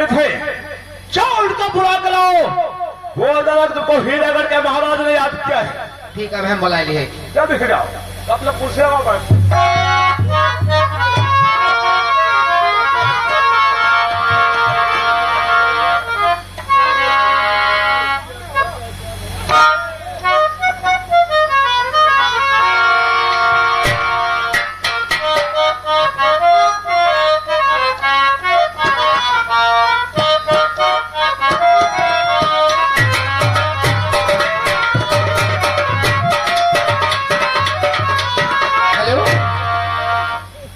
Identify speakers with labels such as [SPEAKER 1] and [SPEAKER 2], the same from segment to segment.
[SPEAKER 1] पंडित है, जाओ उनको बुला के लाओ। वो अदालत तुमको हीरागढ़ के महाराज ने याद किया है।
[SPEAKER 2] ठीक है, हम बुला लिए।
[SPEAKER 1] क्या दिख रहा हो अपना कुर्सी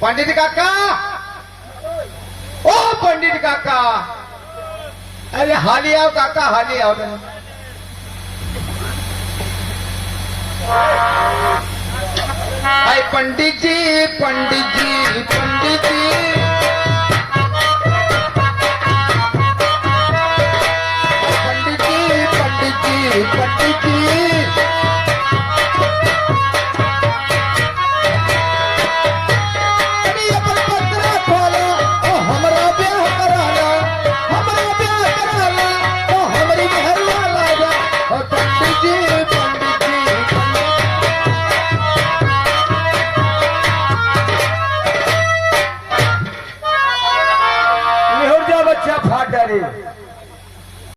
[SPEAKER 2] पंडित काका, ओ पंडित काका, अरे हाली आओ काका, हाली आओ। पंडित जी, पंडित जी, पंडित जी।